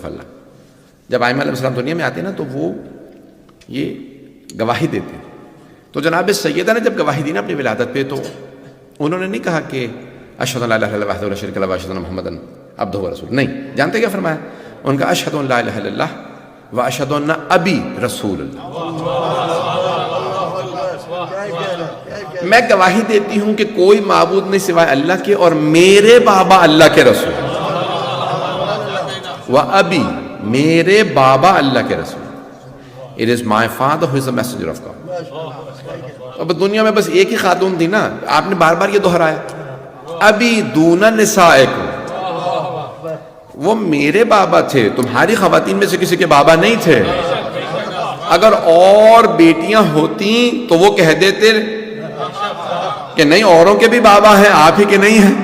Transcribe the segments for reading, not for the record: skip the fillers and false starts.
اللہ. جب ائمہ علیہ السلام دنیا میں آتے ہیں نا تو وہ یہ گواہی دیتے ہیں. تو جناب سیدہ نے جب گواہی دی نا اپنی ولادت پہ تو انہوں نے نہیں کہا کہ اشہد ان لا الہ الا اللہ وحدہ لا شریک لہ واشہد ان محمدن عبدہ ورسولہ. نہیں، جانتے کیا فرمایا؟ ان کا اشہد ان لا الہ الا اللہ واشہد ان ابی رسول اللہ. میں گواہی دیتی ہوں کہ کوئی معبود نہیں سوائے اللہ کے اور میرے بابا اللہ کے رسول. و ابی، میرے بابا اللہ کے رسول. It is my father who is the messenger of God. اب دنیا میں بس ایک ہی خاتون تھی نا، آپ نے بار بار یہ دہرایا، ابی دون نسائکم، وہ میرے بابا تھے، تمہاری خواتین میں سے کسی کے بابا نہیں تھے. اگر اور بیٹیاں ہوتی تو وہ کہہ دیتے کہ نہیں اوروں کے بھی بابا ہیں، آپ ہی کے نہیں ہیں.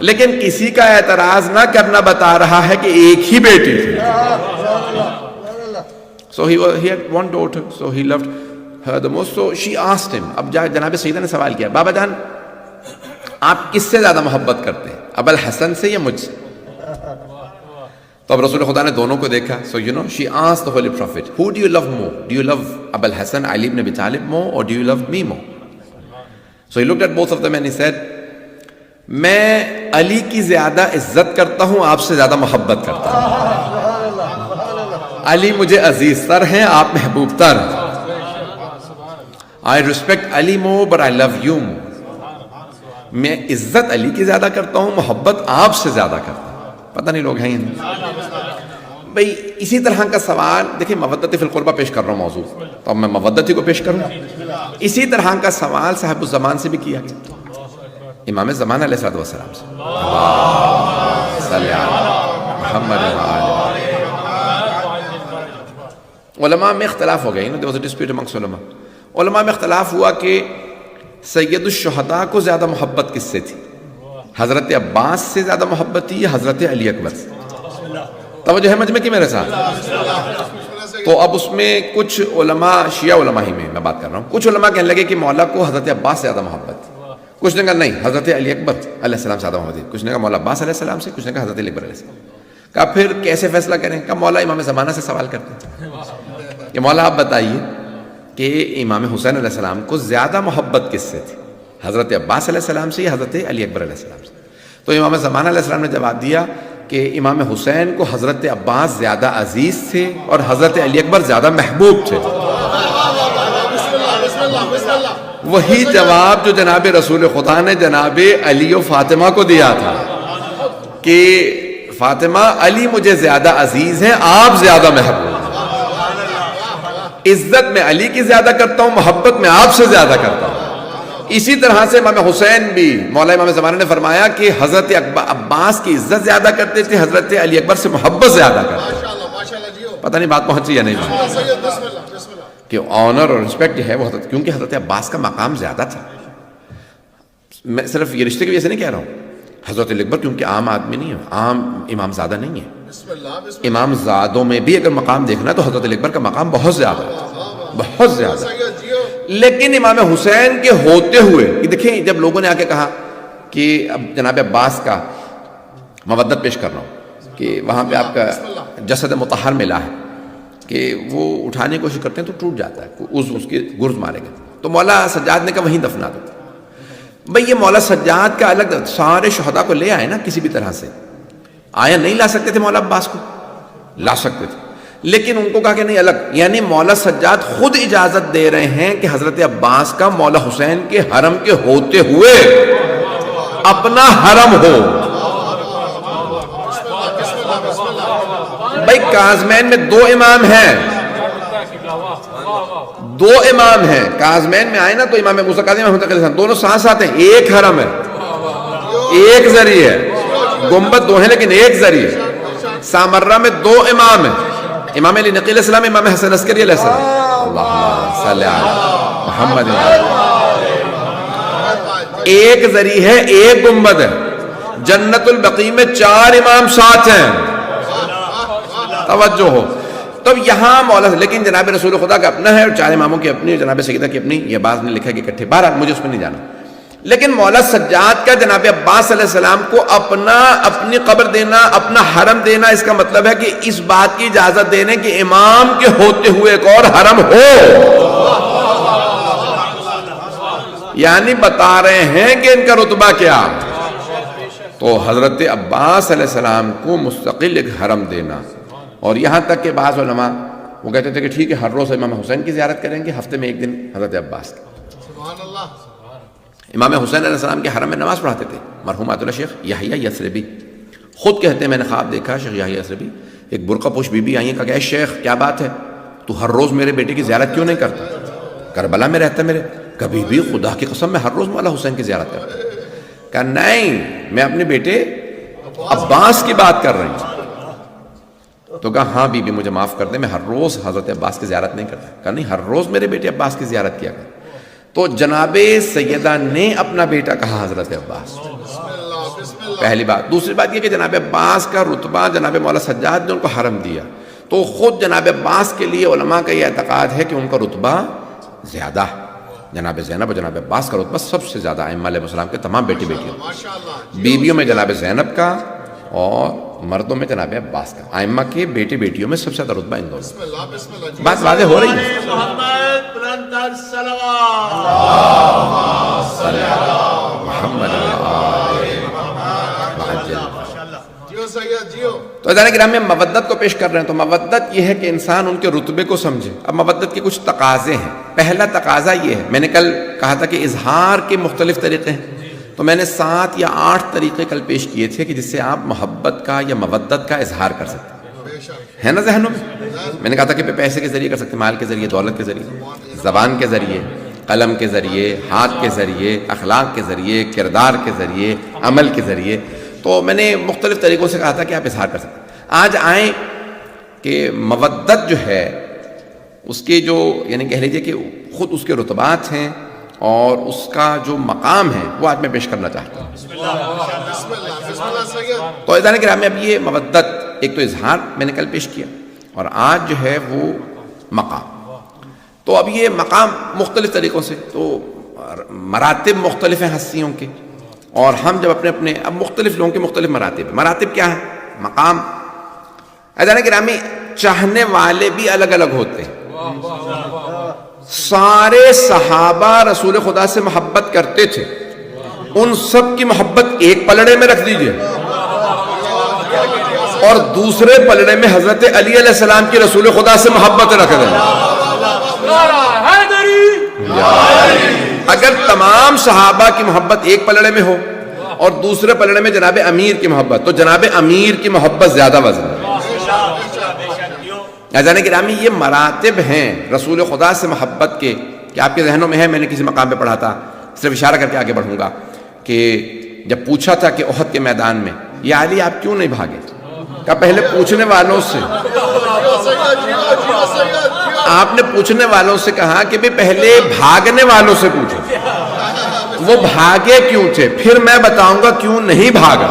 لیکن کسی کا اعتراض نہ کرنا بتا رہا ہے کہ ایک ہی بیٹی تھی. So he had one daughter, so he loved her the most. So she asked him. اب جناب سیدہ نے سوال کیا، بابا جان آپ کس سے زیادہ محبت کرتے ہیں، ابو الحسن سے یا مجھ سے؟ تو اب رسول خدا نے دونوں کو دیکھا. So you know, she asked the Holy Prophet, who do you love more? Do you love Abu al-Hasan, Ali ibn Abi Talib more, or do you love me more? So he looked at both of them and he said, میں علی کی زیادہ عزت کرتا ہوں، آپ سے زیادہ محبت کرتا ہوں. علی مجھے عزیز تر ہیں، آپ محبوب تر. I respect Ali more, but I love you more. میں عزت علی کی زیادہ کرتا ہوں، محبت آپ سے زیادہ کرتا ہوں. پتہ نہیں لوگ ہیں بھئی. اسی طرح کا سوال دیکھیں، مودت فی القربہ پیش کر رہا ہوں موضوع، تو اب میں مودت ہی کو پیش کروں. اسی طرح کا سوال صاحب الزمان سے بھی کیا گیا، امام زمان علیہ السلام سے. صلی اللہ محمد علماء میں اختلاف ہو گیا. there was a dispute amongst علماء. علماء میں اختلاف ہوا کہ سید الشہداء کو زیادہ محبت کس سے تھی، حضرت عباس سے زیادہ محبت تھی یا حضرت علی اکبر سے؟ توجہ ہے مجمع کی میرے ساتھ؟ تو اب اس میں کچھ علماء، شیعہ علماء ہی میں بات کر رہا ہوں، کچھ علماء کہنے لگے کہ مولا کو حضرت عباس سے زیادہ محبت تھی. کچھ نے کہا نہیں، حضرت علی اکبر علیہ السلام سے زیادہ محبت تھی. کچھ نے کہا مولا عباس علیہ السلام سے، کچھ نے کہا حضرت علی اکبر علیہ السلام. کہا پھر کیسے فیصلہ کریں؟ کہا مولا امام زمانہ سے سوال کرتے ہیں کہ مولا آپ بتائیے کہ امام حسین علیہ السلام کو زیادہ محبت کس سے تھی، حضرت عباس علیہ السلام سے یا حضرت علی اکبر علیہ السلام سے؟ تو امام زمانہ علیہ السلام نے جواب دیا کہ امام حسین کو حضرت عباس زیادہ عزیز تھے اور حضرت علی اکبر زیادہ محبوب تھے. وہی جواب جو جناب رسول خدا نے جناب علی و فاطمہ کو دیا تھا کہ فاطمہ علی مجھے زیادہ عزیز ہیں، آپ زیادہ محبوب ہیں. عزت میں علی کی زیادہ کرتا ہوں، محبت میں آپ سے زیادہ کرتا ہوں. اسی طرح سے امام حسین بھی مولا امام زمانہ نے فرمایا کہ حضرت عباس کی عزت زیادہ کرتے تھے، حضرت علی اکبر سے محبت زیادہ کرتے تھے. پتہ نہیں بات پہنچی یا نہیں کہ آنر اور رسپیکٹ ہے وہ کیونکہ حضرت عباس کا مقام زیادہ تھا. میں صرف یہ رشتے کی وجہ سے نہیں کہہ رہا ہوں، حضرت علی اکبر کیونکہ عام آدمی نہیں ہے، عام امام زادہ نہیں ہے. امام زادوں میں بھی اگر مقام دیکھنا تو حضرت علی اکبر کا مقام بہت زیادہ ہے، بہت زیادہ. لیکن امام حسین کے ہوتے ہوئے دیکھیں، جب لوگوں نے آ کے کہا کہ اب جناب عباس کا مودت پیش کر رہا ہوں کہ وہاں پہ آپ کا جسد مطہر ملا ہے کہ وہ اٹھانے کی کوشش کرتے ہیں تو ٹوٹ جاتا ہے، اس کے گرز مارے گئے. تو مولا سجاد نے کہا وہیں دفنا دو. بھئی یہ مولا سجاد کا الگ، سارے شہداء کو لے آئے نا کسی بھی طرح سے. آیا نہیں لا سکتے تھے مولا عباس کو؟ لا سکتے تھے، لیکن ان کو کہا کہ نہیں الگ. یعنی مولا سجاد خود اجازت دے رہے ہیں کہ حضرت عباس کا مولا حسین کے حرم کے ہوتے ہوئے اپنا حرم ہو. بھائی کاظمین میں دو امام ہیں، دو امام ہیں. کاظمین میں آئے نا تو امام موسیٰ کاظم رحمۃ اللہ علیہ دونوں ساتھ ساتھ ہیں. ایک حرم ہے، ایک ذریعہ ہے، گنبد دو ہیں لیکن ایک ذریعہ. سامرہ میں دو امام ہیں، امام علی نقی علیہ السلام، امام حسن عسکری علیہ السلام. اللہم صلی علی محمد. ایک ذریعہ ہے، ایک گنبد ہے. جنت البقیع میں 4 امام ساتھ ہیں. توجہ ہو. تو یہاں مولا، لیکن جناب رسول خدا کا اپنا ہے اور 4 اماموں کی اپنی، جناب سیدہ کی اپنی. یہ بعض نے لکھا کہ اکٹھے، بہرحال مجھے اس میں نہیں جانا. لیکن مولا سجاد کا جناب عباس علیہ السلام کو اپنی قبر دینا، اپنا حرم دینا، اس کا مطلب ہے کہ اس بات کی اجازت دینے کہ امام کے ہوتے ہوئے ایک اور حرم ہو، یعنی بتا رہے ہیں کہ ان کا رتبہ کیا. تو حضرت عباس علیہ السلام کو مستقل ایک حرم دینا. اور یہاں تک کہ بعض علماء وہ کہتے تھے کہ ٹھیک ہے ہر روز امام حسین کی زیارت کریں گے، ہفتے میں ایک دن حضرت عباس کی. امام حسین علیہ السلام کے حرم میں نماز پڑھاتے تھے مرحوم آیت اللہ شیخ یحییٰ یثربی. خود کہتے ہیں میں نے خواب دیکھا، شیخ یحییٰ یثربی ایک برقع پوش بی بی آئی ہیں، کہا کہ اے شیخ کیا بات ہے، تو ہر روز میرے بیٹے کی زیارت کیوں نہیں کرتا؟ کربلا میں رہتا میرے. کبھی بھی خدا کی قسم میں ہر روز مولا حسین کی زیارت کرتا. کہا نہیں، میں اپنے بیٹے عباس کی بات کر رہی ہوں. تو کہا ہاں بی بی مجھے معاف کر دیں، میں ہر روز حضرت عباس کی زیارت نہیں کرتا. کہا نہیں، ہر روز میرے بیٹے عباس کی زیارت کیا کر. تو جناب سیدہ نے اپنا بیٹا کہا حضرت عباس. پہلی بات. دوسری بات یہ کہ جناب عباس کا رتبہ جناب مولا سجاد نے ان کو حرم دیا، تو خود جناب عباس کے لیے علماء کا یہ اعتقاد ہے کہ ان کا رتبہ زیادہ ہے. جناب زینب اور جناب عباس کا رتبہ سب سے زیادہ ائمہ علیہ السلام کے تمام بیٹی بیٹیوں، بیویوں میں جناب زینب کا اور مردوں میں جناب عباس کا. ائمہ کے بیٹی بیٹیوں میں سب سے زیادہ رتبہ ان دونوں. بات واضح ہو رہی ہے. تو ادارے کرام میں مودت کو پیش کر رہے ہیں. تو مودت یہ ہے کہ انسان ان کے رتبے کو سمجھے. اب مودت کے کچھ تقاضے ہیں. پہلا تقاضا یہ ہے، میں نے کل کہا تھا کہ اظہار کے مختلف طریقے ہیں، تو میں نے 7 یا 8 طریقے کل پیش کیے تھے کہ جس سے آپ محبت کا یا مودت کا اظہار کر سکتے ہیں نا ذہنوں میں. میں نے کہا تھا کہ پیسے کے ذریعے کر سکتے، مال کے ذریعے، دولت کے ذریعے، زبان کے ذریعے، قلم کے ذریعے، ہاتھ کے ذریعے، اخلاق کے ذریعے، کردار کے ذریعے، عمل کے ذریعے. تو میں نے مختلف طریقوں سے کہا تھا کہ آپ اظہار کر سکتے ہیں. آج آئیں کہ مودت جو ہے اس کے جو یعنی کہہ لیجیے کہ خود اس کے رتبات ہیں اور اس کا جو مقام ہے وہ آج میں پیش کرنا چاہتا ہوں. تو عزیزان کرام اب یہ مودت ایک تو اظہار میں نے کل پیش کیا، اور آج جو ہے وہ مقام. تو اب یہ مقام مختلف طریقوں سے، تو مراتب مختلف ہیں ہستیوں کے، اور ہم جب اپنے اب مختلف لوگوں کے مختلف مراتب کیا ہے؟ مقام. عزیزان گرامی چاہنے والے بھی الگ الگ ہوتے ہیں. سارے صحابہ رسول خدا سے محبت کرتے تھے، ان سب کی محبت ایک پلڑے میں رکھ دیجئے، اور دوسرے پلڑے میں حضرت علی علیہ السلام کی رسول خدا سے محبت رکھ دیں. اگر تمام صحابہ کی محبت ایک پلڑے میں ہو اور دوسرے پلڑے میں جناب امیر کی محبت، تو جناب امیر کی محبت زیادہ وزن ہے. عزیزان گرامی یہ مراتب ہیں رسول خدا سے محبت کے، کہ آپ کے ذہنوں میں ہے. میں نے کسی مقام پہ پڑھا تھا، صرف اشارہ کر کے آگے بڑھوں گا، کہ جب پوچھا تھا کہ احد کے میدان میں یا علی آپ کیوں نہیں بھاگے، کہا پہلے پوچھنے والوں سے، آپ نے پوچھنے والوں سے کہا کہ بھی پہلے بھاگنے والوں سے پوچھو وہ بھاگے کیوں تھے، پھر میں بتاؤں گا کیوں نہیں بھاگا.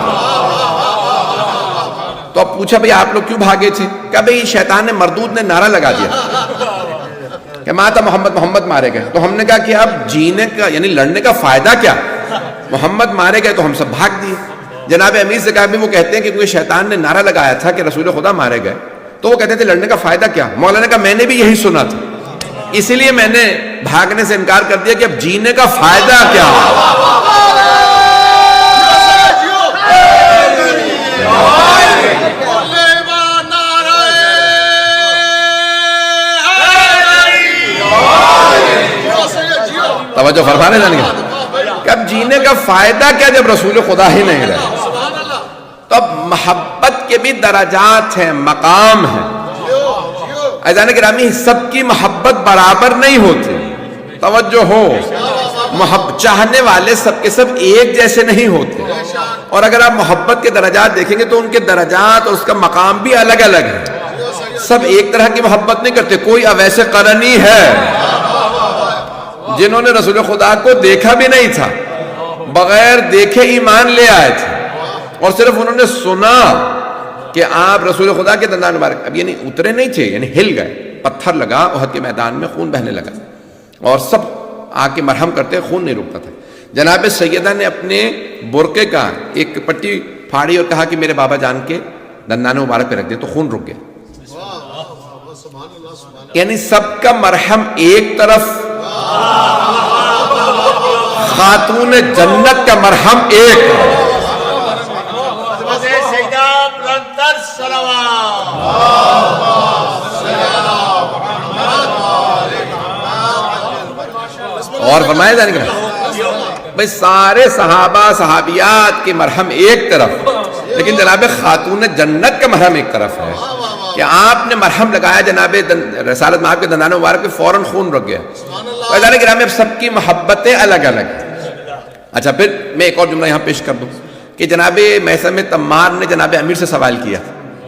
تو اب پوچھا بھئی آپ لوگ کیوں بھاگے تھے، کہ بھئی شیطان نے مردود نے نعرہ لگا دیا کہ ماتا محمد مارے گئے. تو ہم نے کہا کہ اب جینے کا یعنی لڑنے کا فائدہ کیا، محمد مارے گئے تو ہم سب بھاگ دیے. جناب امیر سے کہا بھی وہ کہتے ہیں کہ کیونکہ شیطان نے نعرہ لگایا تھا کہ رسول خدا مارے گئے، تو وہ کہتے تھے لڑنے کا فائدہ کیا. مولانا نے کہا میں نے بھی یہی سنا تھا، اسی لیے میں نے بھاگنے سے انکار کر دیا کہ اب جینے کا فائدہ کیا. توجہ فرمانے جانیں گے کہ اب جینے کا فائدہ کیا جب رسول خدا ہی نہیں رہے. تو اب محبت کے بھی درجات ہیں، مقام ہیں. عزیزان گرامی سب کی محبت برابر نہیں ہوتی، توجہ ہو. چاہنے والے سب کے سب ایک جیسے نہیں ہوتے، اور اگر آپ محبت کے درجات دیکھیں گے تو ان کے درجات اور اس کا مقام بھی الگ الگ ہے. سب ایک طرح کی محبت نہیں کرتے. کوئی اویس قرنی ہے جنہوں نے رسول خدا کو دیکھا بھی نہیں تھا، بغیر دیکھے ایمان لے آئے تھے، اور صرف انہوں نے سنا کہ آپ رسول خدا کے دندان مبارک، اب یعنی اترے نہیں تھے، یعنی ہل گئے. پتھر لگا احد کے میدان میں، خون بہنے لگا، اور سب آ کے مرہم کرتے، خون نہیں رکتا تھا. جناب سیدہ نے اپنے برقعے کا ایک پٹی پھاڑی اور کہا کہ میرے بابا جان کے دندان مبارک پہ رکھ دے، تو خون رک گیا. یعنی سب کا مرہم ایک طرف، خاتون جنت کا مرہم ایک. اور فرمایا جانے گا بھائی سارے صحابہ صحابیات کے مرہم ایک طرف، لیکن جناب خاتون جنت کا مرہم ایک طرف ہے کہ آپ نے مرہم لگایا جناب رسالت میں آپ کے دندان مبارک پہ فوراً خون رک گیا. جانے گرامی اب سب کی محبتیں الگ الگ ہیں. اچھا پھر میں ایک اور جملہ یہاں پیش کر دوں کہ جناب میثم تمار نے جناب امیر سے سوال کیا.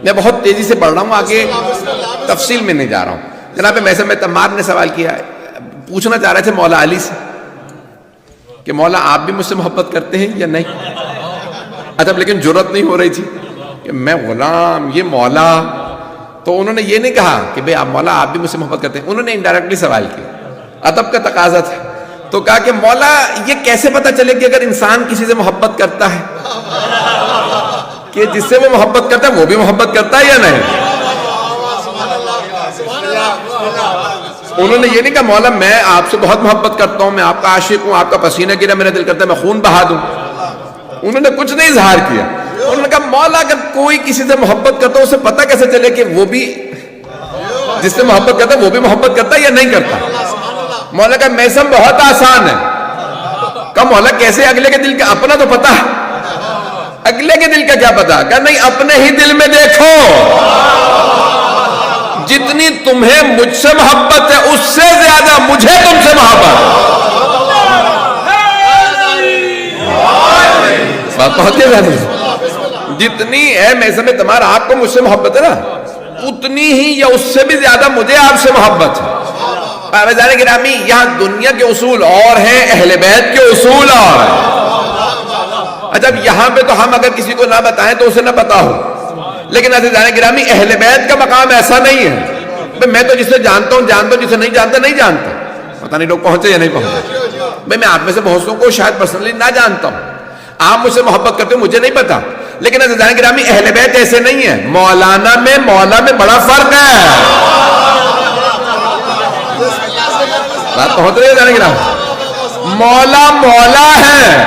میں بہت تیزی سے پڑھ رہا ہوں، آگے تفصیل میں نہیں جا رہا ہوں. جناب میثم تمار نے سوال کیا، پوچھنا چاہ رہے تھے مولا علی سے کہ مولا آپ بھی مجھ سے محبت کرتے ہیں یا نہیں. اچھا لیکن جرت نہیں ہو رہی تھی کہ میں غلام یہ مولا. تو انہوں نے یہ نہیں کہا کہ بھئی آپ مولا آپ بھی مجھ سے محبت کرتے ہیں، انہوں نے انڈائریکٹلی سوال کیا، ادب کا تقاضا تھا. تو کہا کہ مولا یہ کیسے پتہ چلے کہ اگر انسان کسی سے محبت کرتا ہے کہ جس سے وہ محبت کرتا ہے وہ بھی محبت کرتا ہے یا نہیں. انہوں نے یہ نہیں کہا مولا میں آپ سے بہت محبت کرتا ہوں، میں آپ کا عاشق ہوں، آپ کا پسینہ گرا میرا دل کرتا ہے میں خون بہا دوں. انہوں نے کچھ نہیں اظہار کیا. انہوں نے کہا مولا اگر کوئی کسی سے محبت کرتا ہے اسے پتہ کیسے چلے کہ وہ بھی جس سے محبت کرتا ہے وہ بھی محبت کرتا ہے یا نہیں کرتا. مولا کا میثم بہت آسان ہے. کہا مولا کیسے؟ اگلے کے دل کا اپنا تو پتا ہے، اگلے کے دل کا کیا پتا. کہا نہیں اپنے ہی دل میں دیکھو، جتنی تمہیں مجھ سے محبت ہے اس سے زیادہ مجھے تم سے محبت. بات پہنچ گئی. جتنی ہے میثم تمار آپ کو مجھ سے محبت ہے نا، اتنی ہی یا اس سے بھی زیادہ مجھے آپ سے محبت ہے. بھائی گرامی یہاں دنیا کے اصول اور ہیں، اہل بیت کے اصول اور ہیں. اچھا یہاں پہ تو ہم اگر کسی کو نہ بتائیں تو اسے نہ پتا ہو، لیکن عزیزان گرامی اہل بیت کا مقام ایسا نہیں ہے. میں تو جسے جانتا ہوں جانتا ہوں، جسے نہیں جانتا نہیں جانتا. پتہ نہیں لوگ پہنچے یا نہیں پہنچے. میں آپ میں سے بہت سو کو شاید پرسنلی نہ جانتا ہوں، آپ مجھ سے محبت کرتے ہو مجھے نہیں پتا. لیکن عزیزان گرامی اہل بیت ایسے نہیں ہے. مولانا میں مولا میں بڑا فرق ہے. بات پہنچ رہی ہے عزیزان گرامی. مولا مولا ہے.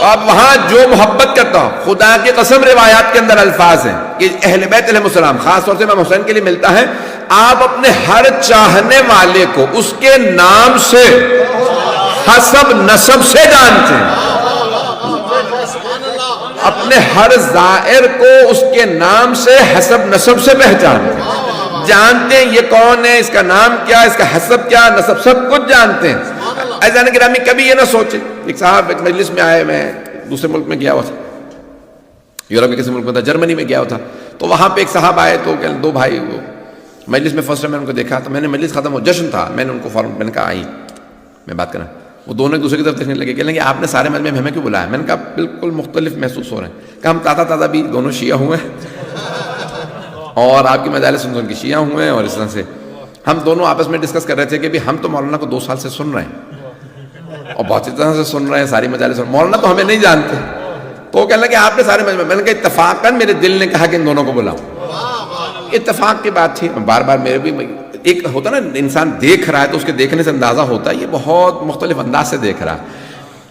اب وہاں جو محبت کرتا ہوں، خدا کی قسم روایات کے اندر الفاظ ہیں کہ اہل بیت علیہ السلام خاص طور سے امام حسین کے لیے ملتا ہے، آپ اپنے ہر چاہنے والے کو اس کے نام سے حسب نسب سے جانتے ہیں. اپنے ہر زائر کو اس کے نام سے حسب نسب سے پہچانتے ہیں، جانتے ہیں یہ کون ہے، اس کا نام کیا، اس کا حسب کیا، نسب سب کچھ جانتے ہیں. عزیزان گرامی کبھی یہ نہ سوچے. ایک صاحب ایک مجلس میں آئے، میں دوسرے ملک میں گیا ہوا تھا، یورپ کے کسی ملک میں تھا، جرمنی میں گیا ہوا تھا. تو وہاں پہ ایک صاحب آئے تو دو بھائی وہ مجلس میں فرسٹ ٹائم میں ان کو دیکھا. تو میں نے مجلس ختم ہو جشن تھا، میں نے ان کو فوراً میں نے کہا آئی میں بات کرنا. وہ دونوں ایک دوسرے کی طرف دیکھنے لگے، کہنے لگے آپ نے سارے مجمع میں ہمیں کیوں بلایا. میں نے کہا بالکل مختلف محسوس ہو رہے ہیں. کہ ہم تازہ بھی دونوں شیعہ ہوئے ہیں اور آپ کی مجالس سن سن کے شیعہ ہوئے ہیں، اور اس طرح سے ہم دونوں آپس میں ڈسکس کر رہے تھے کہ ہم تو مولانا کو 2 سال سے سن رہے ہیں اور بہت طرح سے سن رہے ہیں ساری مجالس. مولانا تو ہمیں نہیں جانتے. تو وہ کہنے لگے آپ نے سارے مجمع. میں نے کہا اتفاقاً میرے دل نے کہا کہ ان دونوں کو بلاؤں. اتفاق کی بات تھی. بار بار میرے بھی ایک ہوتا نا انسان دیکھ رہا ہے تو اس کے دیکھنے سے اندازہ ہوتا ہے، یہ بہت مختلف انداز سے دیکھ رہا ہے.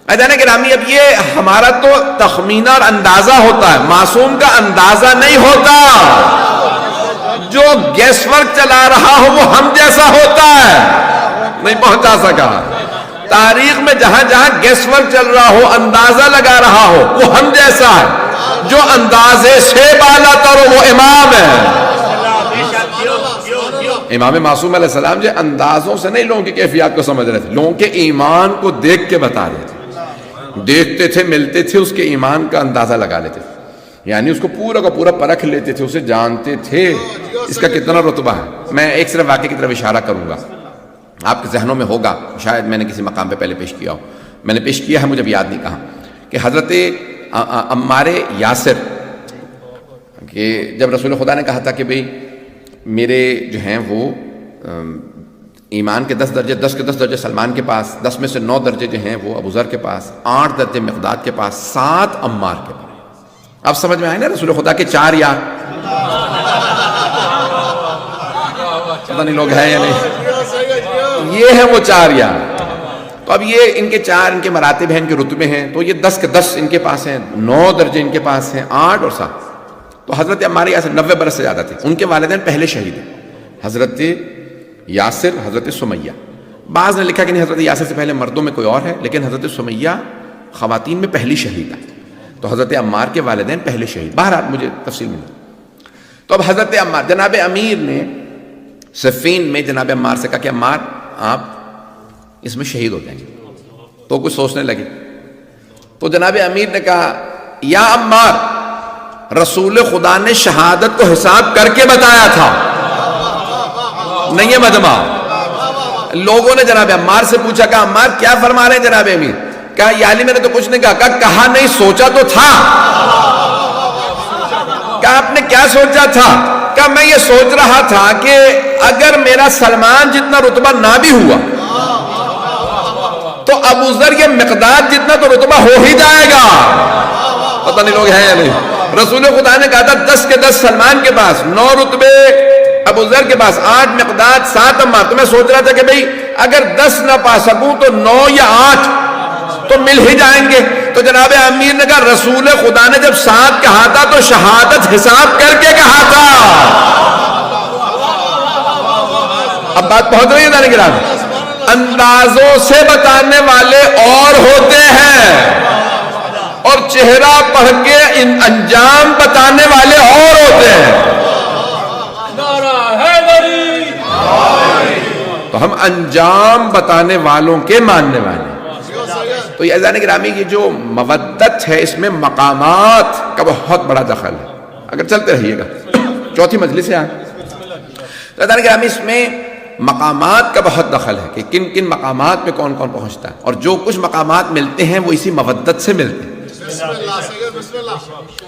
عزیزان گرامی اب یہ ہمارا تو تخمینہ اور اندازہ ہوتا ہے، معصوم کا اندازہ نہیں ہوتا. جو گیس ورک چلا رہا ہو وہ ہم جیسا ہوتا ہے. نہیں پہنچا سکا. تاریخ میں جہاں جہاں گیس ورک چل رہا ہو، اندازہ لگا رہا ہو، وہ ہم جیسا ہے. جو اندازے سے بالا تر ہو وہ امام ہے. امام معصوم علیہ السلام جو اندازوں سے نہیں لوگوں کی کیفیات کو سمجھ رہے تھے، لوگوں کے ایمان کو دیکھ کے بتا رہے تھے. دیکھتے تھے، ملتے تھے، اس کے ایمان کا اندازہ لگا لیتے تھے. یعنی اس کو پورا کا پورا پرکھ لیتے تھے، اسے جانتے تھے اس کا کتنا رتبہ ہے. میں ایک صرف واقعے کی طرف اشارہ کروں گا، آپ کے ذہنوں میں ہوگا، شاید میں نے کسی مقام پہ پہلے پیش کیا ہو. میں نے پیش کیا ہے، مجھے اب یاد نہیں کہا، کہ حضرت عمار یاسر کہ جب رسول خدا نے کہا تھا کہ بھئی میرے جو ہیں وہ ایمان کے 10 درجے، 10 کے 10 درجے سلمان کے پاس، 10 میں سے 9 درجے جو ہیں وہ ابو ذر کے پاس، 8 درجے مقداد کے پاس، 7 عمار کے پاس۔ اب سمجھ میں آئے نا رسول خدا کے 4 یار؟ پتہ نہیں لوگ ہیں یا نہیں، یہ ہیں وہ 4 یار۔ تو اب یہ ان کے 4 ان کے مراتب ہیں، ان کے رتبے ہیں، تو یہ 10 کے 10 ان کے پاس ہیں، 9 درجے ان کے پاس ہیں، 8 اور 7۔ تو حضرت عمار یاسر 90 برس سے زیادہ تھے، ان کے والدین پہلے شہید ہیں، حضرت یاسر، حضرت سمیہ۔ بعض نے لکھا کہ نہیں، حضرت یاسر سے پہلے مردوں میں کوئی اور ہے، لیکن حضرت سمیہ خواتین میں پہلی شہید ہے، تو حضرت عمار کے والدین پہلے شہید۔ بہرحال مجھے تفصیل ملی۔ تو اب حضرت عمار، جناب امیر نے صفین میں جناب عمار سے کہا کہ عمار آپ اس میں شہید ہو جائیں گے، تو کچھ سوچنے لگے۔ تو جناب امیر نے کہا یا عمار، رسول خدا نے شہادت کو حساب کر کے بتایا تھا، نہیں ہے مجمع۔ لوگوں نے جناب عمار سے پوچھا، کہا عمار کیا فرما رہے ہیں جناب امیر؟ کہا یا علی میں نے تو کچھ نہیں کہا۔ کہا نہیں، سوچا تو تھا۔ کہا آپ نے کیا سوچا تھا؟ کہا میں یہ سوچ رہا تھا کہ اگر میرا سلمان جتنا رتبہ نہ بھی ہوا تو ابو ذر یہ مقداد جتنا تو رتبہ ہو ہی جائے گا۔ پتہ نہیں لوگ ہیں یا نہیں۔ رسول خدا نے کہا تھا 10 کے 10 سلمان کے پاس، 9 رتبے ابو ذر کے پاس، 8 مقداد، 7 عمار۔ تو میں سوچ رہا تھا کہ بھئی اگر 10 نہ پا سکوں تو 9 یا 8 تو مل ہی جائیں گے۔ تو جناب امیر نے کہا رسول خدا نے جب 7 کہا تھا تو شہادت حساب کر کے کہا تھا۔ اب بات پہنچ رہی ہے دانے گرام؟ اندازوں سے بتانے والے اور ہوتے ہیں اور چہرہ پڑھ کے انجام بتانے والے اور ہوتے ہیں۔ تو ہم انجام بتانے والوں کے ماننے والے۔ تو یہ عزیزان گرامی کی جو مودت ہے، اس میں مقامات کا بہت بڑا دخل ہے۔ اگر چلتے رہیے گا، چوتھی مجلس ہے تو عزیزان گرامی اس میں مقامات کا بہت دخل ہے کہ کن کن مقامات میں کون کون پہنچتا ہے، اور جو کچھ مقامات ملتے ہیں وہ اسی مودت سے ملتے ہیں۔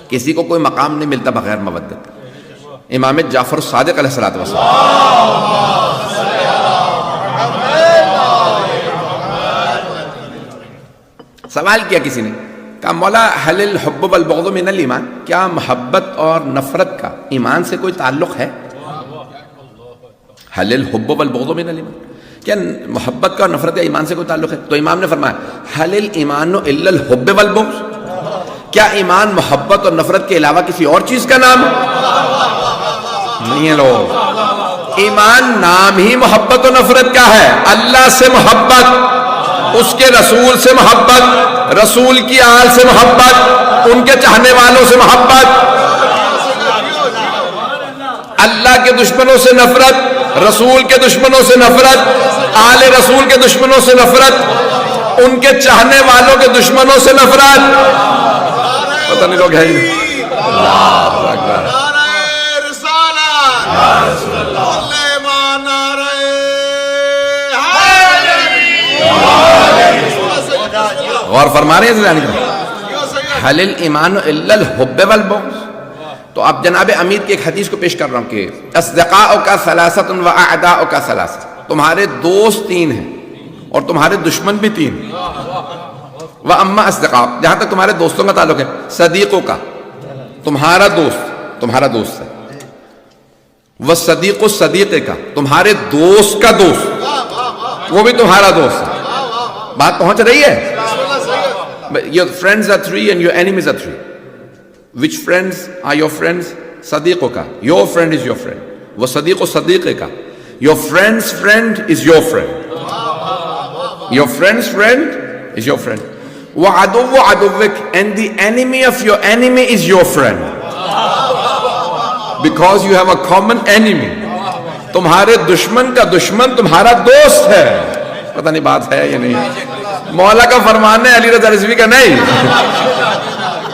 کسی کو کوئی مقام نہیں ملتا بغیر مودت۔ امام جعفر الصادق علیہ الصلوۃ والسلام، سوال کیا کسی نے، کہا مولا حل الحب والبغض من الایمان، کیا محبت اور نفرت کا ایمان سے کوئی تعلق ہے؟ حل الحب والبغض من الایمان، کیا محبت کا اور نفرت کا ایمان سے کوئی تعلق ہے؟ تو امام نے فرمایا حل الایمان الا الحب والبغض، کیا ایمان محبت اور نفرت کے علاوہ کسی اور چیز کا نام ہے؟ نہیں ہے لوگ، ایمان نام ہی محبت و نفرت کا ہے۔ اللہ سے محبت، اس کے رسول سے محبت، رسول کی آل سے محبت، ان کے چاہنے والوں سے محبت، اللہ کے دشمنوں سے نفرت، رسول کے دشمنوں سے نفرت، آل رسول کے دشمنوں سے نفرت، ان کے چاہنے والوں کے دشمنوں سے نفرت۔ پتہ نہیں لوگ ہیں اللہ اکبر۔ غور فرما رہے ہیں حل الایمان الا الحب والبغض۔ تو اب جناب امیر کی ایک حدیث کو پیش کر رہا ہوں کہ اصدقاؤک ثلاثۃ واعداؤک ثلاثۃ، تمہارے دوست 3 ہیں اور تمہارے دشمن بھی 3 ہیں۔ واما اصدقاء، جہاں تک تمہارے دوستوں کا تعلق ہے، صدیقوں کا، تمہارا دوست ہے، والصدیق الصدیق کا، تمہارے دوست کا دوست، وہ بھی تمہارا دوست ہے۔ بات پہنچ رہی ہے؟ Your friends are 3 and your enemies are 3. Which friends are your friends? صدیقوں کا، your friend is your friend. وہ صدیق و صدیقے کا، your friend's friend is your friend. Your friend's friend is your friend. وَعَدُوُّ عَدُوِّكَ، and the enemy of your enemy is your friend. Because you have a common enemy. تمہارے دشمن کا دشمن تمہارا دوست ہے۔ پتہ نہیں بات ہے یا نہیں؟ مولا کا فرمان ہے، علی رضا رضوی کا نہیں۔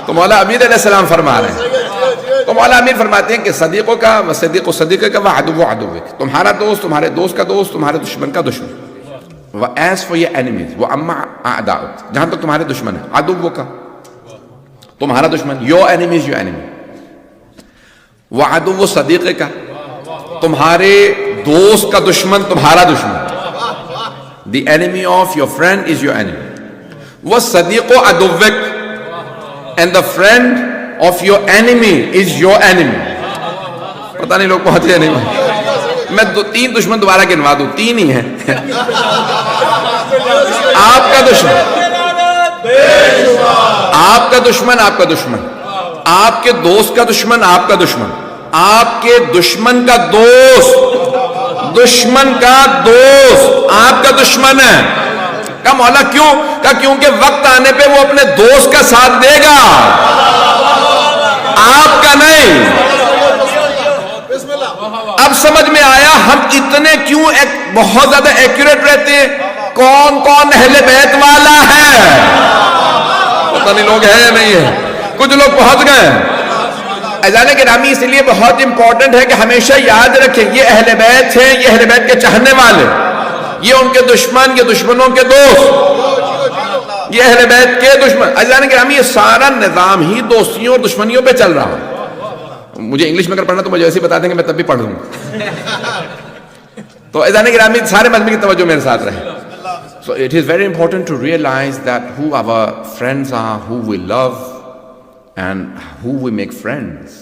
تو مولا امیر علیہ السلام فرما رہے ہیں۔ تو مولا امیر فرماتے ہیں کہ صدیقوں کا، صدیق و صدیقہ کا، وعدو عدوک، تمہارا دوست تمہارے دوست کا دوست، تمہارے دشمن کا دشمن۔ وَأَسْ فَوْ يَا enemies وَأَمَّا أَعْدَاؤُكَ، جہاں تک تمہارے دشمن ہیں، عدو کا تمہارا دشمن، your enemy is your enemy۔ وعدو صدیقے کا، تمہارے دوست کا دشمن تمہارا دشمن۔ The enemy of your friend is your enemy. وَالصَّدِيقُ عَدُوِّكَ, and the friend of your enemy is your enemy. پتہ نہیں لوگ پہنچے یا نہیں. میں 3 دشمن دوبارہ گنوا دوں, 3 ہی ہیں. آپ کا دشمن, آپ کا دشمن, آپ کا دشمن, آپ کے دوست کا دشمن, آپ کا دشمن, آپ کے دشمن کا دوست, دشمن کا دوست آپ کا دشمن ہے. کہا مولا کیوں؟ کہا کیونکہ وقت آنے پہ وہ اپنے دوست کا ساتھ دے گا, آپ کا نہیں. اب سمجھ میں آیا ہم اتنے کیوں بہت زیادہ ایکوریٹ رہتے ہیں. کون کون اہل بیت والا ہے؟ پتہ نہیں لوگ ہیں یا نہیں ہے, کچھ لوگ پہنچ گئے. اذان گرامی اس لیے بہت امپورٹنٹ ہے کہ ہمیشہ یاد رکھیں یہ اہل بیت ہیں, یہ اہل بیت کے چاہنے والے, یہ ان کے دشمن, یہ دشمنوں کے دوست, یہ اہل بیت کے دشمن. اذان گرامی یہ سارا نظام ہی دوستیوں اور دشمنیوں پہ چل رہا ہے. مجھے انگلش میں اگر پڑھنا تو مجھے ایسے ہی بتا دیں گے, میں تب بھی پڑھ دوں. تو اذان گرامی سارے مجمع کی توجہ میرے ساتھ رہے. So it is very important to realize that who our friends are, who we love, and who we make friends,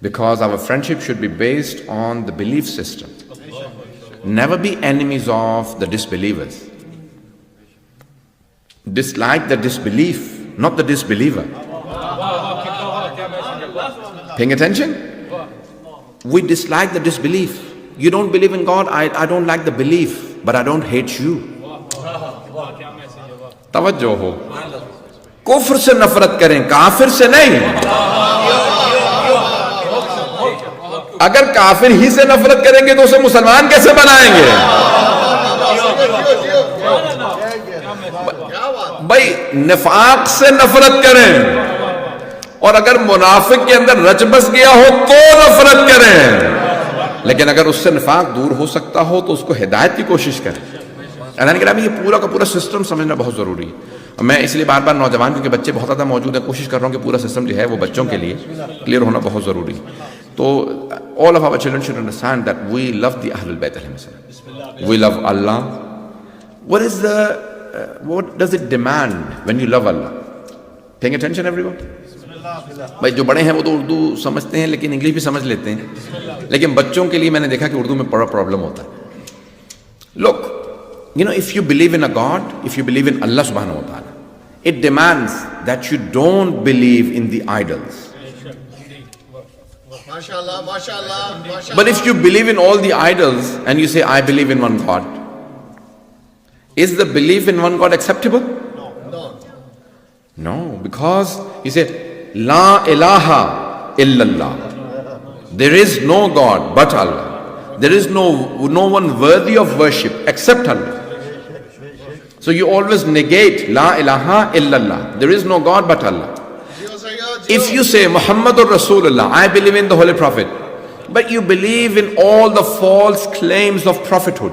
because our friendship should be based on the belief system. Never be enemies of the disbelievers. Dislike the disbelief, not the disbeliever. Paying attention? We dislike the disbelief. You don't believe in God, I don't like the belief, but I don't hate you. توجہ ہو, کفر سے نفرت کریں, کافر سے نہیں. اگر کافر ہی سے نفرت کریں گے تو اسے مسلمان کیسے بنائیں گے؟ بھائی نفاق سے نفرت کریں, اور اگر منافق کے اندر رچ بس گیا ہو تو نفرت کریں, لیکن اگر اس سے نفاق دور ہو سکتا ہو تو اس کو ہدایت کی کوشش کریں. اذان گرامی یہ پورا کا پورا سسٹم سمجھنا بہت ضروری ہے. میں اس لیے بار بار نوجوان, کیونکہ بچے بہت زیادہ موجود ہیں, کوشش کر رہا ہوں کہ پورا سسٹم جو ہے وہ بچوں کے لیے کلیئر ہونا بہت ضروری ہے. تو all of our children should understand that we love the Ahlul Bayt alayhim salam. We love Allah. What does it demand when you love Allah? Paying attention everyone? بھائی جو بڑے ہیں وہ تو اردو سمجھتے ہیں لیکن انگلش بھی سمجھ لیتے ہیں, لیکن بچوں کے لیے میں نے دیکھا کہ اردو میں بڑا پرابلم ہوتا ہے. Look, if you believe in a God, if you believe in Allah subhanahu wa ta'ala, it demands that you don't believe in the idols. But if you believe in all the idols and you say, I believe in one God, is the belief in one God acceptable? No, because he said, La ilaha illallah. There is no God but Allah. There is no one worthy of worship except Allah. So you always negate La ilaha illallah. There is no God but Allah. If you say Muhammadur Rasulullah, I believe in the Holy Prophet, but you believe in all the false claims of prophethood.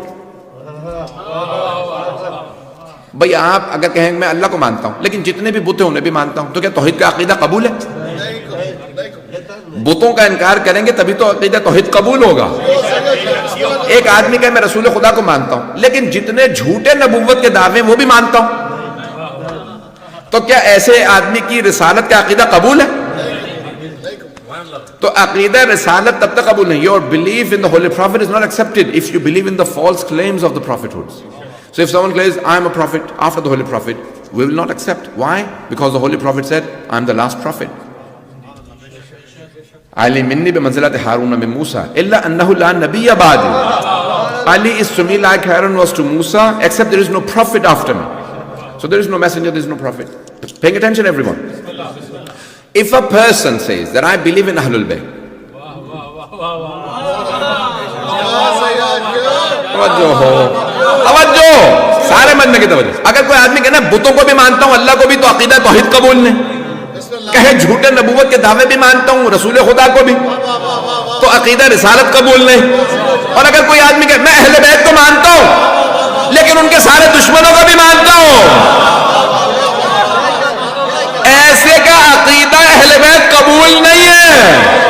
بھئی آپ اگر کہیں میں اللہ کو مانتا ہوں لیکن جتنے بھی بت ہیں انہیں بھی مانتا ہوں, تو کیا توحید کا عقیدہ قبول ہے؟ بتوں کا انکار کریں گے تبھی تو عقیدہ توحید قبول ہوگا. ایک آدمی کہے میں رسول خدا کو مانتا ہوں لیکن جتنے جھوٹے نبوت کے دعوے وہ بھی مانتا ہوں, تو کیا ایسے آدمی کی رسالت کا عقیدہ قبول ہے؟ تو عقیدہ رسالت تب تک قبول نہیں. Your belief in the Holy Prophet is not accepted if you believe in the false claims of the prophethoods. So if someone claims, I am a prophet after the Holy Prophet, we will not accept. Why? Because the Holy Prophet said, I am the last prophet. Ali minni bi manzilati Harun min Musa illa annahu la nabiyya ba'di. Ali is to me like Harun was to Musa, except there is no prophet after me. So there is no messenger, there is no prophet. Paying attention everyone. If a person says that I believe in Ahlul Bayt, توجہ سارے ماننے کی توجہ. اگر کوئی آدمی کہنا بتوں کو بھی مانتا ہوں اللہ کو بھی, تو عقیدہ توحید قبول نہیں. کہے جھوٹے نبوت کے دعوے بھی مانتا ہوں رسول خدا کو بھی, تو عقیدہ رسالت قبول نہیں. اور اگر کوئی آدمی کہے میں اہل بیت کو مانتا ہوں لیکن ان کے سارے دشمنوں کو بھی مانتا ہوں, ایسے کا عقیدہ اہل بیت قبول نہیں ہے.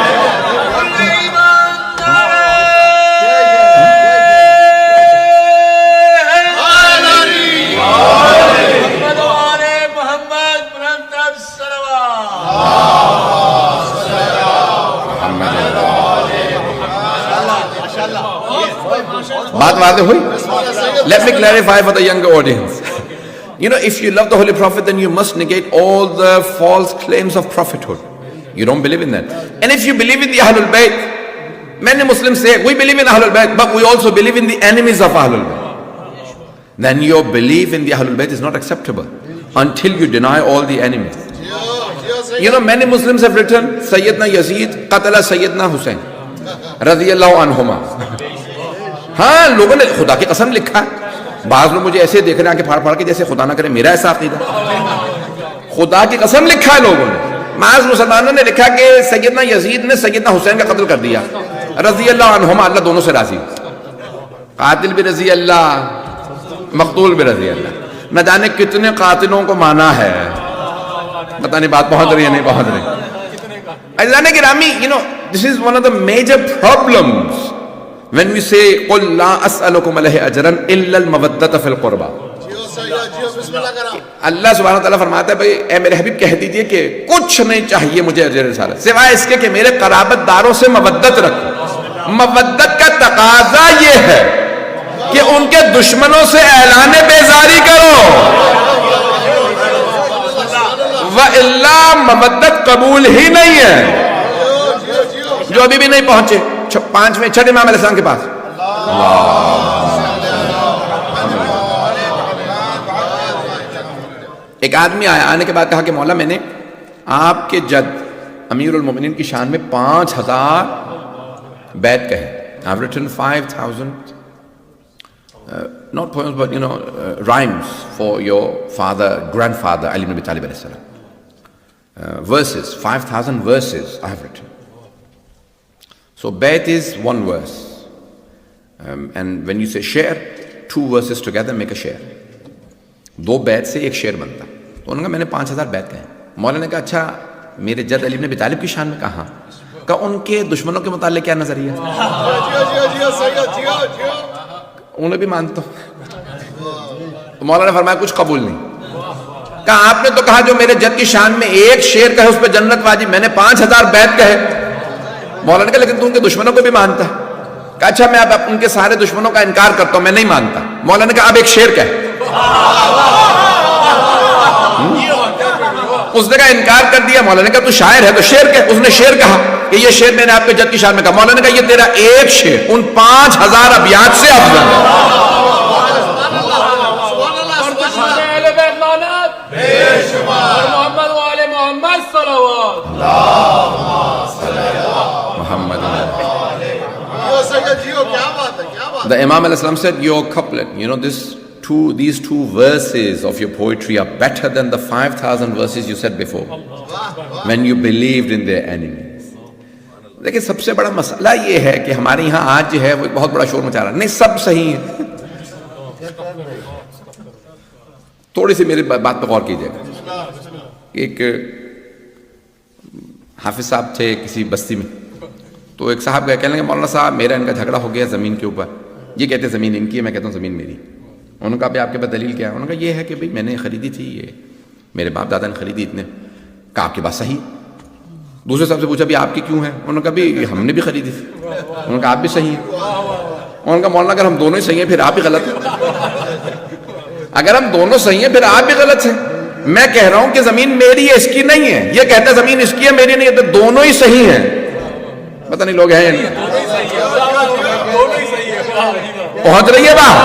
بات واضح ہوئی؟ Let me clarify for the younger audience. You know, if you love the Holy Prophet, then you must negate all the false claims of prophethood. You don't believe in that. And if you believe in the Ahlul Bayt, many Muslims say, we believe in Ahlul Bayt, but we also believe in the enemies of Ahlul Bayt. Then your belief in the Ahlul Bayt is not acceptable until you deny all the enemies. You know, many Muslims have written, Sayyidina Yazid qatala Sayyidina Hussain radiyallahu anhuma. ہاں لوگوں نے خدا کی قسم لکھا ہے. بعض لوگ مجھے ایسے دیکھ رہے ہیں کہ پھاڑ پھاڑ کے جیسے خدا نہ کرے میرا ایسا عقیدہ. خدا کی قسم لکھا ہے لوگوں نے. بعض مسلمانوں نے لکھا کہ سیدنا یزید نے سیدنا حسین کا قتل کر دیا رضی اللہ عنہما, اللہ دونوں سے راضی. قاتل بھی رضی اللہ, مقتول بھی رضی اللہ. نہ جانے کتنے قاتلوں کو مانا ہے, پتہ نہیں بات پہنچ رہی ہے نہیں پہنچ رہی. عزیزان گرامی, you know, this is one of the major problems when we say قُلْ لَا أَسْأَلُكُمْ عَلَيْهِ أَجْرًا إِلَّا الْمَوَدَّةَ فِي الْقُرْبَى. اللہ سبحانہ وتعالیٰ فرماتا ہے بھئی اے میرے حبیب کہہ دیجئے کہ کچھ نہیں چاہیے مجھے اجر رسالت سوائے اس کے کہ میرے قرابت داروں سے مودت رکھو. مودت کا تقاضا یہ ہے کہ ان کے دشمنوں سے اعلان بیزاری کرو, وَإِلَّا مودت قبول ہی نہیں ہے. جو ابھی بھی نہیں پہنچے پانچویں چھٹے امام علیہ السلام کے پاس, ایک آدمی آیا, آنے کے بعد کہا کہ مولا میں نے آپ کے جد امیر المومنین کی شان میں 5000 بیت کہے. I've written 5000 not poems but you know rhymes for your father, grandfather Ali ibn Abi Talib alayhi salam. Verses, 5000 verses I have written. So bayt is one verse, and when you say share, 2 verses together make a share. 2 بیت سے ایک شعر بنتا. تو انہوں نے کہا میں نے 5000 بیت کہے. مولا نے کہا اچھا میرے جد علی بن ابی طالب کی شان میں کہا, کہ ان کے دشمنوں کے متعلق کیا نظریہ؟ انہیں بھی مانتا ہوں. تو مولا نے فرمایا کچھ قبول نہیں. کہا آپ نے تو کہا جو میرے جد کی شان میں ایک شعر کہے اس پہ جنت واجب, میں نے 5000 بیت کہے. مولا نے کہا لیکن تو ان کے دشمنوں کو بھی مانتا ہے. کہا اچھا میں اب ان کے سارے دشمنوں کا انکار کرتا ہوں, میں نہیں مانتا. مولا نے کہا اب ایک شعر کہے. اس نے کہا انکار کر دیا. مولا نے کہا تو شاعر ہے تو شعر کہے. اس نے شعر کہا کہ یہ شعر میں نے آپ کے جد کی شان میں کہا. مولا نے کہا یہ تیرا ایک شعر ان 5000 ابیات سے افضل ہے. The Imam alayhi salam said your couplet, you know, these two verses of your poetry are better than the 5000 verses you said before when you believed in their enemies. لیکن سب سے بڑا مسئلہ یہ ہے کہ ہمارے یہاں آج جو ہے وہ بہت بڑا شور مچا رہا ہے. نہیں سب صحیح ہے. تھوڑی سی میری بات پہ غور کیجئے گا. ایک حافظ صاحب تھے کسی بستی میں, تو ایک صاحب کہنے لگے مولانا صاحب میرا ان کا جھگڑا ہو گیا زمین کے اوپر. یہ کہتے ہیں زمین ان کی ہے, میں کہتا ہوں زمین میری. انہوں نے کہا بھی آپ کے پاس دلیل کیا ہے؟ انہوں نے کہا یہ ہے کہ بھئی میں نے خریدی تھی, یہ میرے باپ دادا نے خریدی اتنے. کہا آپ کی بات صحیح. دوسرے صاحب سے پوچھا بھی آپ کی کیوں ہے؟ انہوں نے کہا بھی ہم نے بھی خریدی تھی. انہوں نے کہا آپ بھی صحیح ہیں. انہوں نے کہا مولانا اگر ہم دونوں ہی صحیح ہیں پھر آپ ہی غلط ہیں. اگر ہم دونوں صحیح ہیں پھر آپ بھی غلط ہیں. میں کہہ رہا ہوں کہ زمین میری ہے اس کی نہیں ہے, یہ کہتا ہے زمین اس کی ہے میری نہیں ہے, تو دونوں ہی صحیح ہیں. پتہ نہیں لوگ ہیں یا نہیں پہنچ رہی ہے بات,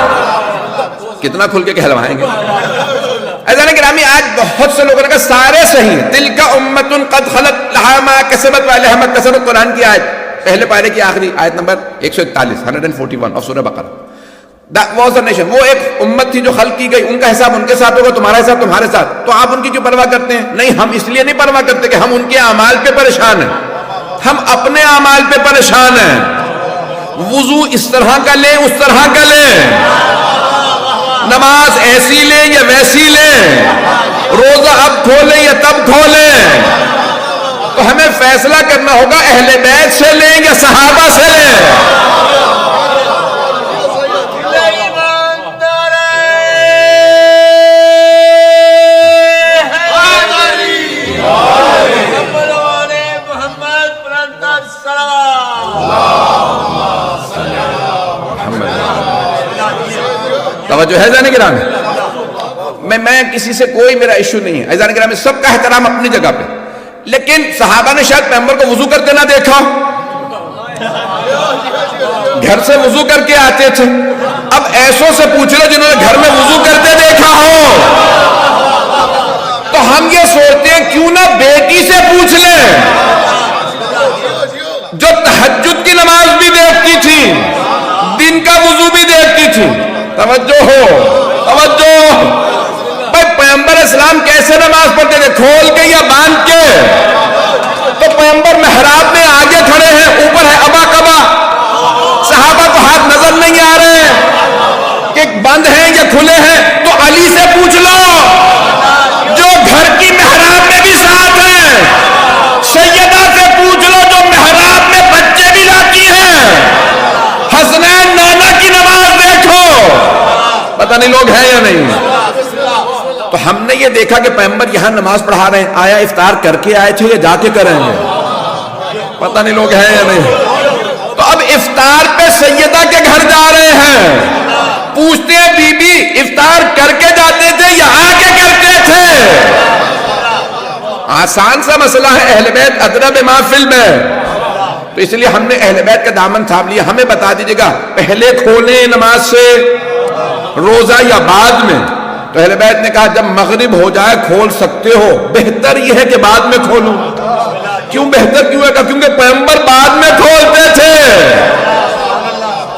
کتنا کھل کے کہلوائیں گے. عزیزان گرامی آج بہت سے لوگوں نے کہا سارے صحیح ہیں. تلک امت قد خلت لها ما کسبت وعلیہا ما اکتسبت. قرآن کی آیت پہلے پارے کی آخری آیت نمبر 141 آف سورہ بقرہ. That was a nation. وہ ایک امت تھی جو خلق کی گئی, ان کا حساب ان کے ساتھ ہوگا, تمہارا حساب تمہارے ساتھ. تو آپ ان کی کیوں پرواہ کرتے ہیں؟ نہیں, ہم اس لیے نہیں پرواہ کرتے کہ ہم ان کے اعمال پہ پریشان ہیں, ہم اپنے اعمال پہ پریشان ہیں. وضو اس طرح کا لیں اس طرح کا لیں, نماز ایسی لیں یا ویسی لیں, روزہ اب کھولیں یا تب کھولیں. تو ہمیں فیصلہ کرنا ہوگا اہل بیت سے لیں یا صحابہ سے لیں. محمد توجہ ہے جانے گرامی؟ میں کسی سے کوئی میرا ایشو نہیں ہے جانے گرامی، سب کا احترام اپنی جگہ پہ، لیکن صحابہ نے شاید پیغمبر کو وضو کرتے نہ دیکھا، گھر سے وضو کر کے آتے تھے۔ اب ایسوں سے پوچھ لو جنہوں نے گھر میں وضو کرتے دیکھا ہو، تو ہم یہ سوچتے ہیں کیوں نہ بیٹی سے پوچھ لیں جو تہجد کی نماز بھی دیکھتی تھی، دن کا وضو بھی دیکھتی تھی۔ توجہ ہو، توجہ۔ بھائی پیغمبر اسلام کیسے نماز پڑھتے تھے، کھول کے یا باندھ کے؟ تو پیغمبر محراب میں آگے کھڑے ہیں، اوپر ہے ابا کبا، صحابہ کو ہاتھ نظر نہیں آ رہے کہ بند ہیں یا کھلے ہیں، تو علی سے پوچھ لو جو گھر کی محراب میں بھی ساتھ ہیں، سیدہ سے پوچھ لو جو محراب میں بچے بھی لاتی ہیں، حسنین نانا کی نماز دیکھو، پتہ نہیں لوگ ہیں یا نہیں۔ تو ہم نے یہ دیکھا کہ پیغمبر یہاں نماز پڑھا رہے ہیں، آیا افطار کر کے آئے تھے یا جا کے کریں گے؟ پتہ نہیں لوگ ہیں یا نہیں۔ تو اب افطار پہ سیدہ کے گھر جا رہے ہیں، پوچھتے ہیں بی بی افطار کر کے جاتے تھے یا آ کے کرتے تھے؟ آسان سا مسئلہ ہے، اہل بیت ادری بما فی البیت، تو اس لیے ہم نے اہل بیت کا دامن تھام لیا۔ ہمیں بتا دیجیے گا پہلے کھولیں نماز سے روزہ یا بعد میں؟ تو اہل بیت نے کہا جب مغرب ہو جائے کھول سکتے ہو، بہتر یہ ہے کہ بعد میں کھولوں۔ کیوں بہتر کیوں ہے؟ کیونکہ پیغمبر بعد میں کھولتے تھے۔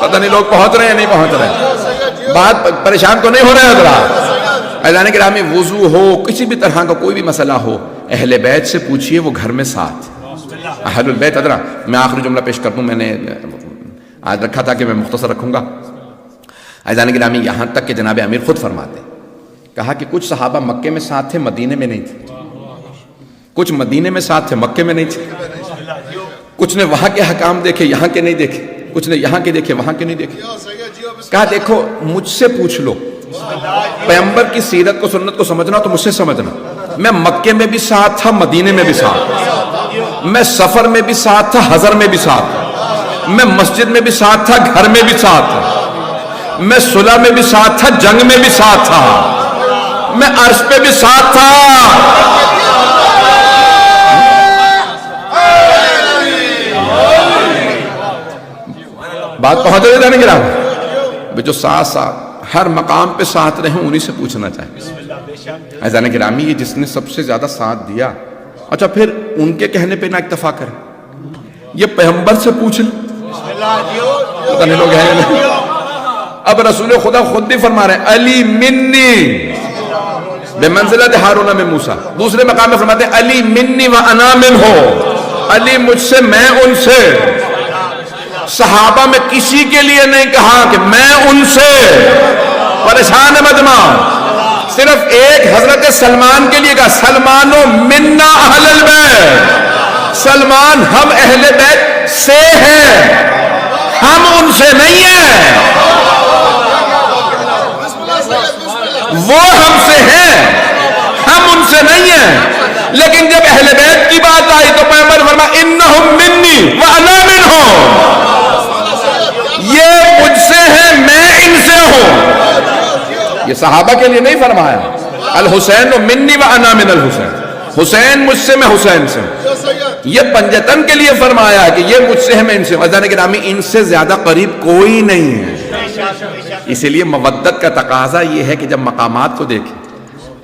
پتہ نہیں لوگ پہنچ رہے ہیں نہیں پہنچ رہے، بات پریشان تو نہیں ہو رہے حضرات؟ اذان گرامی وضو ہو، کسی بھی طرح کا کوئی بھی مسئلہ ہو، اہل بیت سے پوچھئے، وہ گھر میں ساتھ اہل البیت ادرا۔ میں آخری جملہ پیش کر دوں، میں نے آج رکھا تھا کہ میں مختصر رکھوں گا۔ اذان گرامی یہاں تک کہ جناب امیر خود فرماتے، کہا کہ کچھ صحابہ مکے میں ساتھ تھے، مدینے میں نہیں تھے، کچھ مدینے میں ساتھ تھے، مکے میں نہیں تھے، کچھ نے وہاں کے حکام دیکھے یہاں کے نہیں دیکھے، کچھ نے یہاں کے دیکھے وہاں کے نہیں دیکھے۔ کہا دیکھو مجھ سے پوچھ لو، پیغمبر کی سیرت کو سنت کو سمجھنا تو مجھ سے سمجھنا، میں مکے میں بھی ساتھ تھا، مدینے میں بھی ساتھ تھا، میں سفر میں بھی ساتھ تھا، حضر میں بھی ساتھ تھا، میں مسجد میں بھی ساتھ تھا، گھر میں بھی ساتھ تھا، میں صلح میں بھی ساتھ تھا، جنگ میں بھی ساتھ تھا، میں عرش پہ بھی ساتھ تھا۔ بات پہنچ رہے جانے گرامی، جو ساتھ ساتھ ہر مقام پہ ساتھ رہے انہی سے پوچھنا چاہیے۔ اذان گرامی یہ جس نے سب سے زیادہ ساتھ دیا، اچھا پھر ان کے کہنے پہ نہ اکتفا کریں، یہ پیغمبر سے پوچھ لیں، پتہ نہیں لوگ ہیں نہیں۔ اب رسول خدا خود بھی فرما رہے ہیں علی منی بمنزلت ہارون من موسیٰ، دوسرے مقام میں فرماتے ہیں علی منی و انا منہ، علی مجھ سے میں ان سے۔ صحابہ میں کسی کے لیے نہیں کہا کہ میں ان سے، پریشان مجمع، صرف ایک حضرت سلمان کے لیے کہا سلمانو منا اہل البیت، سلمان ہم اہل بیت سے ہیں، ہم ان سے نہیں ہیں، وہ ہم سے ہیں، ہم ان سے نہیں ہیں۔ لیکن جب اہل بیت کی بات آئی تو پیغمبر فرمایا انہم منی وانا منہم، یہ مجھ سے ہیں میں ان سے ہوں۔ یہ صحابہ کے لیے نہیں فرمایا الحسین منی وانا من الحسین، حسین مجھ سے میں حسین سے ہوں، یہ پنجتن کے لیے فرمایا کہ یہ مجھ سے ہے میں ان سے ہوں۔ اذان گرامی ان سے زیادہ قریب کوئی نہیں ہے، اسی لیے مودت کا تقاضا یہ ہے کہ جب مقامات کو دیکھیں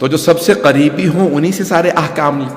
تو جو سب سے قریبی ہوں انہی سے سارے احکام لیں۔